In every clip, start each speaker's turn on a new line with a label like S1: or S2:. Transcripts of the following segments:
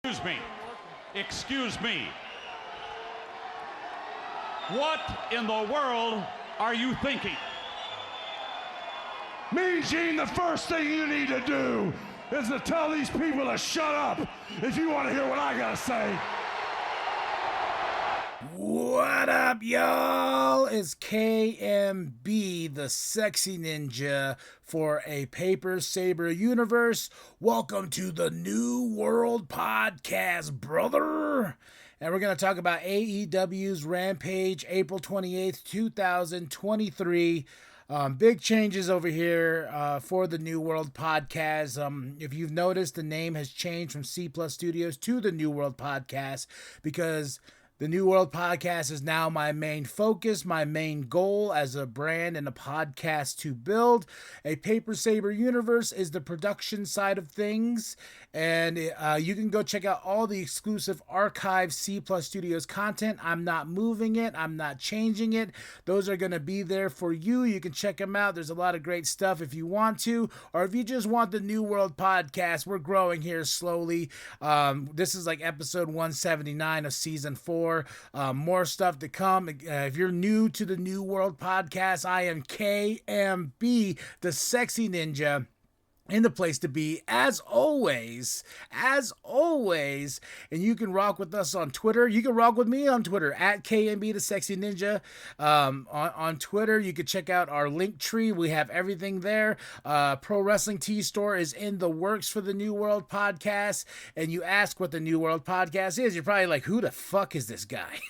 S1: Excuse me. Excuse me. What in the world are you thinking?
S2: Mean Gene, the first thing you need to do is to tell these people to shut up if you want to hear what I gotta say.
S3: What up, y'all? It's KMB, the sexy ninja for a Paper Saber universe. Welcome to the New World Podcast, brother. And we're going to talk about AEW's Rampage, April 28th, 2023. Big changes over here for the New World Podcast. If you've noticed, the name has changed from C Plus Studios to the New World Podcast because the New World Podcast is now my main focus, my main goal as a brand and a podcast to build. A Paper Saber universe is the production side of things, and you can go check out all the exclusive archive C Plus Studios content. I'm not moving it. I'm not changing it. Those are going to be there for you. You can check them out. There's a lot of great stuff if you want to, or if you just want the New World Podcast. We're growing here slowly. This is like episode 179 of season 4. More stuff to come. If you're new to the New World Podcast, I am KMB, the sexy ninja. In the place to be, as always, and you can rock with us on Twitter. You can rock with me on Twitter, at KMB the Sexy Ninja. On Twitter, you can check out our link tree. We have everything there. Pro Wrestling Tea Store is in the works for the New World Podcast, and you ask what the New World Podcast is, you're probably like, who the fuck is this guy?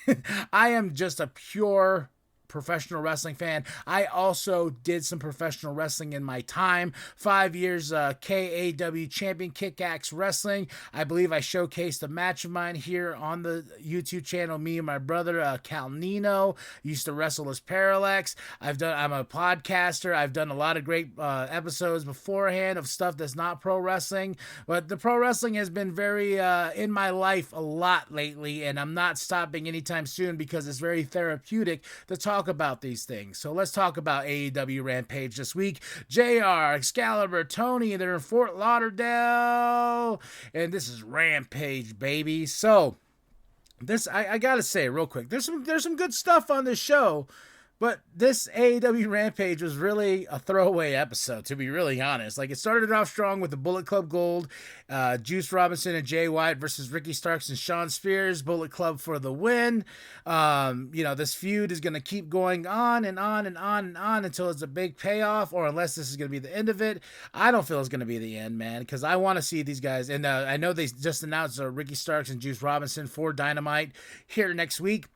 S3: I am just a pure professional wrestling fan. I also did some professional wrestling in my time. 5 years KAW champion, Kick-Axe Wrestling. I believe I showcased a match of mine here on the YouTube channel. Me and my brother Cal Nino used to wrestle as Parallax. I'm a podcaster. I've done a lot of great episodes beforehand of stuff that's not pro wrestling, but the pro wrestling has been very in my life a lot lately, and I'm not stopping anytime soon because it's very therapeutic to talk about these things. So let's talk about AEW Rampage this week. JR, Excalibur, Tony, they're in Fort Lauderdale, and this is Rampage, baby. So this, I gotta say real quick, there's some good stuff on this show, but this AEW Rampage was really a throwaway episode, to be really honest. Like, it started off strong with the Bullet Club Gold, Juice Robinson and Jay White versus Ricky Starks and Shawn Spears. Bullet Club for the win. This feud is going to keep going on and on and on and on until it's a big payoff, or unless this is going to be the end of it. I don't feel it's going to be the end, man, because I want to see these guys. And I know they just announced Ricky Starks and Juice Robinson for Dynamite here next week.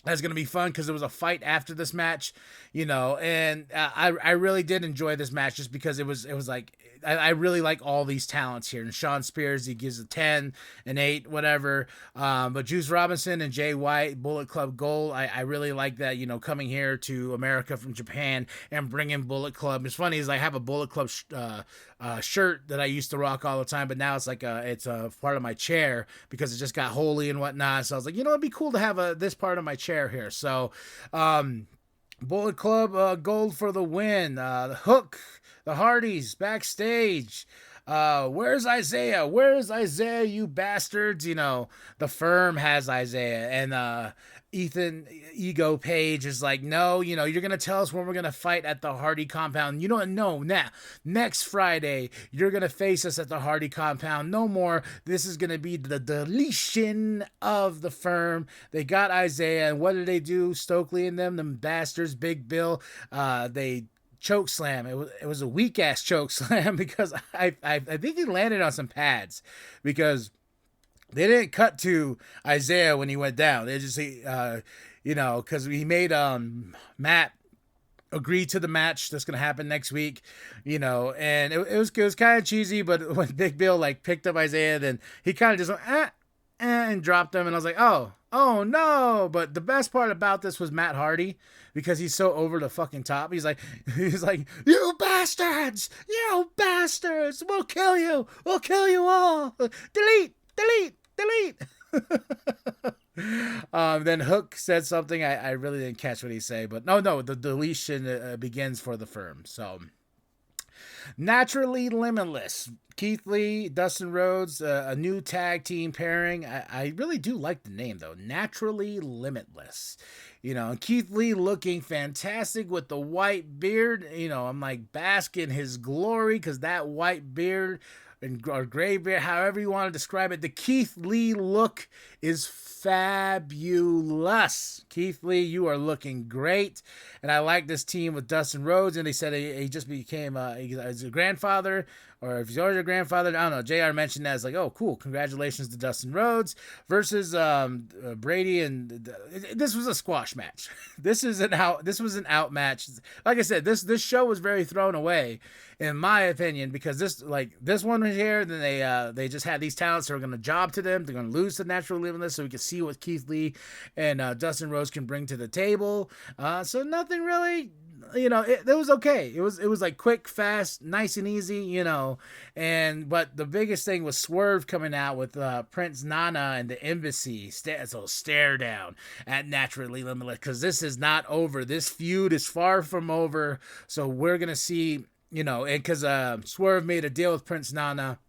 S3: That's going to be fun because there was a fight after this match, and I really did enjoy this match just because it was like, I really like all these talents here. And Shawn Spears, he gives a 10, an 8, whatever. But Juice Robinson and Jay White, Bullet Club Gold, I really like that, coming here to America from Japan and bringing Bullet Club. It's funny is I have a Bullet Club shirt that I used to rock all the time, but now it's like it's a part of my chair because it just got holy and whatnot. So I was like, it'd be cool to have this part of my chair here. So, Bullet Club Gold for the win. The Hook, the Hardys backstage. Where's Isaiah? Where's Isaiah, you bastards? The Firm has Isaiah, and Ethan Ego Page is like, no, you're going to tell us when we're going to fight at the Hardy compound. No, next Friday, you're going to face us at the Hardy compound. No more. This is going to be the deletion of the Firm. They got Isaiah, and what did they do? Stokely and them bastards, Big Bill, they choke slam. It was a weak ass choke slam because I think he landed on some pads because they didn't cut to Isaiah when he went down. They just because he made Matt agree to the match that's gonna happen next week, and it was kind of cheesy. But when Big Bill picked up Isaiah, then he kind of just went and dropped him, and I was like, oh no. But the best part about this was Matt Hardy, because he's so over the fucking top. He's like, you bastards, we'll kill you all. Delete. Then Hook said something I really didn't catch what he said, but no, the deletion begins for the Firm. So Naturally Limitless. Keith Lee, Dustin Rhodes, a new tag team pairing. I really do like the name, though. Naturally Limitless. You know, Keith Lee looking fantastic with the white beard. You know, I'm like, bask in his glory, because that white beard or gray beard, however you want to describe it, the Keith Lee look is fabulous. Keith Lee, you are looking great. And I like this team with Dustin Rhodes, and they said he just became he's a grandfather, or if he's already a grandfather, I don't know. JR mentioned that. It's like, oh, cool. Congratulations to Dustin Rhodes versus Brady. And this was a squash match. This was an out match. Like I said, this show was very thrown away, in my opinion, because this one was here. Then they just had these talents that were going to job to them. They're going to lose to Natural Limitless, so we can see what Keith Lee and Dustin Rhodes can bring to the table. So nothing really. You know, it was okay. It was like quick, fast, nice and easy, you know. But the biggest thing was Swerve coming out with Prince Nana and the Embassy. So stare down at Naturally Limitless, because this is not over. This feud is far from over. So we're gonna see, you know, and because Swerve made a deal with Prince Nana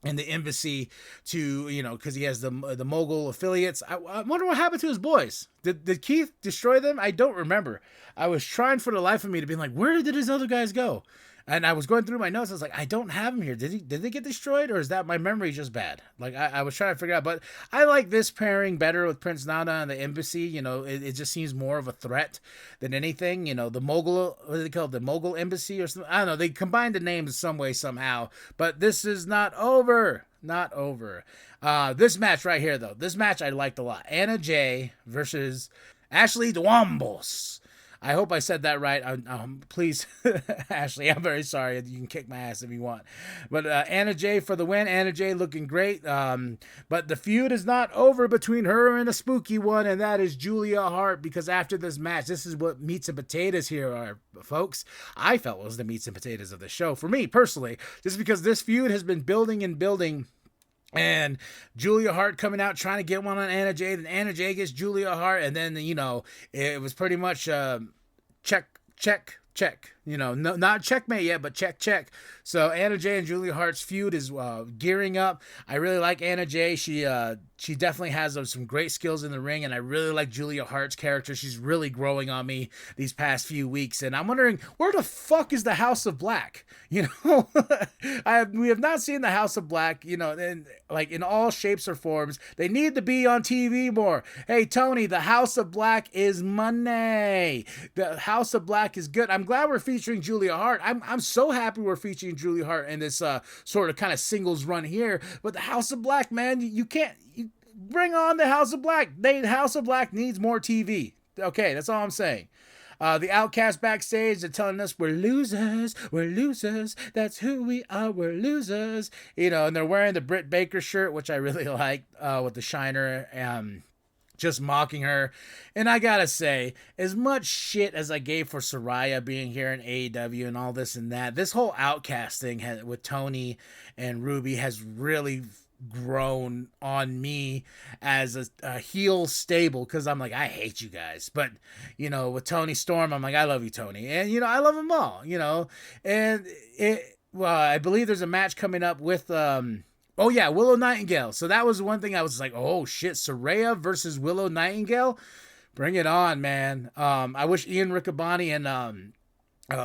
S3: and the Embassy to, you know, because he has the Mogul affiliates. I wonder what happened to his boys. Did Keith destroy them? I don't remember. I was trying for the life of me to be like, where did his other guys go? And I was going through my notes. I was like, I don't have him here. Did they get destroyed, or is that my memory just bad? Like I was trying to figure out, but I like this pairing better with Prince Nana and the Embassy. You know, it just seems more of a threat than anything. You know, the Mogul, what do they call it? The Mogul Embassy or something? I don't know. They combined the names some way, somehow, but this is not over. Not over. This match right here, though. This match I liked a lot. Anna Jay versus Ashley Duambos. I hope I said that right. Please, Ashley, I'm very sorry. You can kick my ass if you want. But Anna Jay for the win. Anna Jay looking great. But the feud is not over between her and a spooky one, and that is Julia Hart, because after this match, this is what meats and potatoes here are, folks. I felt was the meats and potatoes of the show, for me, personally, just because this feud has been building and building. And Julia Hart coming out trying to get one on Anna Jay. Then Anna Jay gets Julia Hart. And then, you know, it was pretty much check. You know, no, not checkmate yet, but check. So Anna Jay and Julia Hart's feud is gearing up. I really like Anna Jay. She definitely has some great skills in the ring, and I really like Julia Hart's character. She's really growing on me these past few weeks, and I'm wondering, where the fuck is the House of Black? You know, we have not seen the House of Black, you know, and like in all shapes or forms. They need to be on TV more. Hey, Tony, the House of Black is money. The House of Black is good. I'm glad we're featuring Julia Hart. I'm so happy we're featuring Julia Hart in this sort of kind of singles run here. But the House of Black, man, you can't bring on the House of Black. The House of Black needs more TV. Okay, that's all I'm saying. The Outcast backstage, they're telling us we're losers, that's who we are, we're losers. You know, and they're wearing the Britt Baker shirt, which I really like, with the shiner, just mocking her. And I gotta say, as much shit as I gave for Saraya being here in AEW and all this and that, this whole Outcast thing with Tony and Ruby has really grown on me as a heel stable, because I'm like, I hate you guys. But, you know, with Tony Storm, I'm like, I love you, Tony. And, you know, I love them all, you know. And I believe there's a match coming up with oh yeah, Willow Nightingale. So that was one thing I was like, oh shit, Saraya versus Willow Nightingale? Bring it on, man. I wish Ian Riccaboni and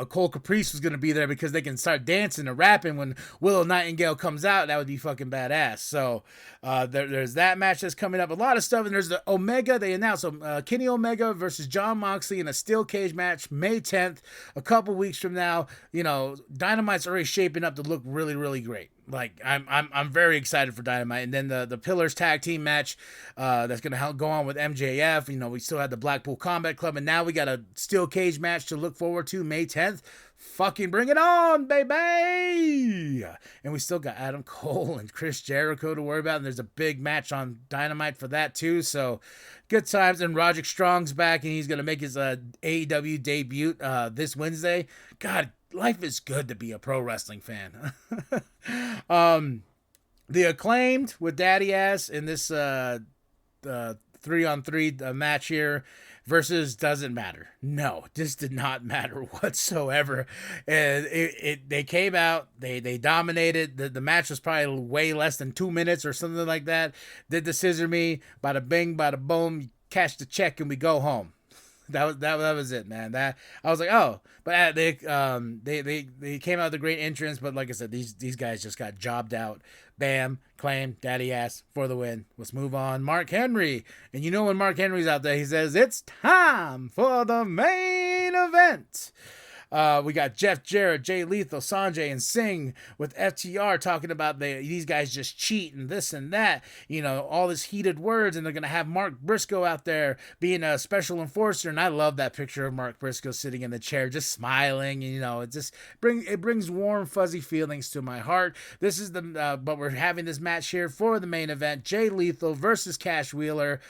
S3: Cole Caprice was going to be there, because they can start dancing and rapping when Willow Nightingale comes out. That would be fucking badass. So there's that match that's coming up. A lot of stuff. And there's the Omega. They announced Kenny Omega versus John Moxley in a steel cage match May 10th, a couple weeks from now. You know, Dynamite's already shaping up to look really, really great. Like, I'm very excited for Dynamite. And then the Pillars tag team match that's going to go on with MJF. You know, we still had the Blackpool Combat Club, and now we got a steel cage match to look forward to May 10th. Fucking bring it on, baby! And we still got Adam Cole and Chris Jericho to worry about, and there's a big match on Dynamite for that too. So good times. And Roderick Strong's back, and he's going to make his AEW debut this Wednesday. God, life is good to be a pro wrestling fan. The Acclaimed with Daddy Ass in this 3-on-3 match here. versus doesn't matter. No, this did not matter whatsoever. And they came out, they dominated. The match was probably way less than 2 minutes or something like that. Did the scissor me, bada bing, bada boom, cash the check, and we go home. That was it, man. That I was like, oh, but they came out with a great entrance, but like I said, these guys just got jobbed out. Bam, claim, daddy ass for the win. Let's move on. Mark Henry, and you know when Mark Henry's out there, he says it's time for the main event. We got Jeff Jarrett, Jay Lethal, Sanjay, and Singh with FTR talking about these guys just cheat and this and that. You know, all this heated words, and they're going to have Mark Briscoe out there being a special enforcer. And I love that picture of Mark Briscoe sitting in the chair just smiling. And, you know, it just brings warm, fuzzy feelings to my heart. This is but we're having this match here for the main event. Jay Lethal versus Cash Wheeler.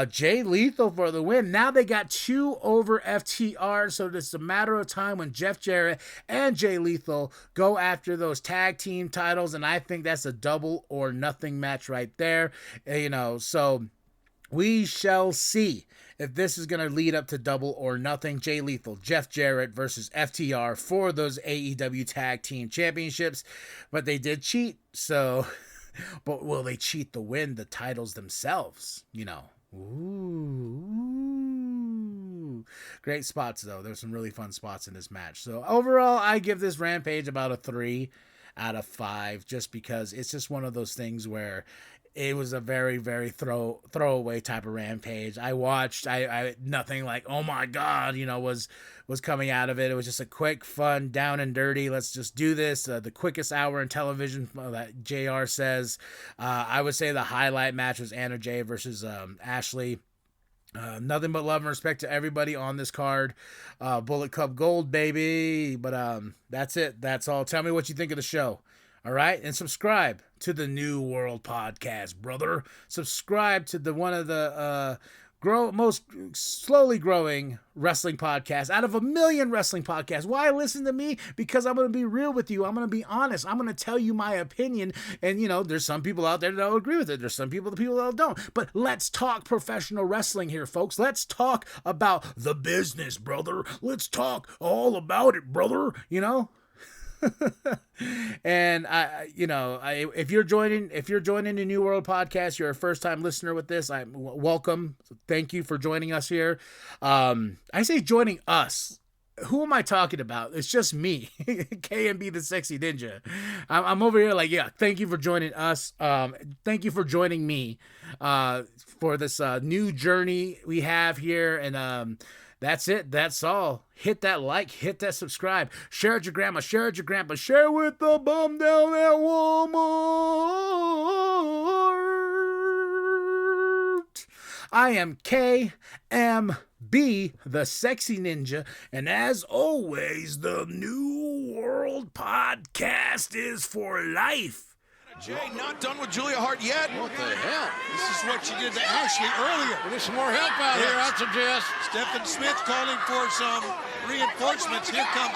S3: Jay Lethal for the win. Now they got 2 over FTR, so it's a matter of time when Jeff Jarrett and Jay Lethal go after those tag team titles, and I think that's a double or nothing match right there. You know, so we shall see if this is going to lead up to double or nothing. Jay Lethal, Jeff Jarrett versus FTR for those AEW tag team championships, but they did cheat, so but will they cheat to win the titles themselves? You know, ooh. Great spots, though. There's some really fun spots in this match. So overall, I give this Rampage about a 3 out of 5, just because it's just one of those things where it was a very, very throwaway type of Rampage. I watched, I nothing like, oh my God, you know, was coming out of it. It was just a quick, fun, down and dirty. Let's just do this. The quickest hour in television, that JR says. I would say the highlight match was Anna Jay versus Ashley. Nothing but love and respect to everybody on this card. Bullet Club Gold, baby. But that's it. That's all. Tell me what you think of the show. All right, and subscribe to the New World Podcast, brother. Subscribe to one of the most slowly growing wrestling podcasts out of 1 million wrestling podcasts. Why listen to me? Because I'm going to be real with you. I'm going to be honest. I'm going to tell you my opinion. And, you know, there's some people out there that don't agree with it. There's some people that don't. But let's talk professional wrestling here, folks. Let's talk about the business, brother. Let's talk all about it, brother. You know? And if you're joining the New World Podcast, you're a first time listener with this, I'm welcome. Thank you for joining us here. I say joining us. Who am I talking about? It's just me, KMB the Sexy Ninja. I'm over here like, yeah, thank you for joining us. Thank you for joining me for this new journey we have here. And that's it. That's all. Hit that like, hit that subscribe, share it with your grandma, share it with your grandpa, share it with the bum down at Walmart. I am KMB, the Sexy Ninja, and as always, the New World Podcast is for life.
S4: Jay, not done with Julia Hart yet.
S5: What the hell?
S4: This is what she did to Ashley earlier.
S5: There's some more help out here, I'd suggest.
S4: Stephen Smith calling for some reinforcements. Here comes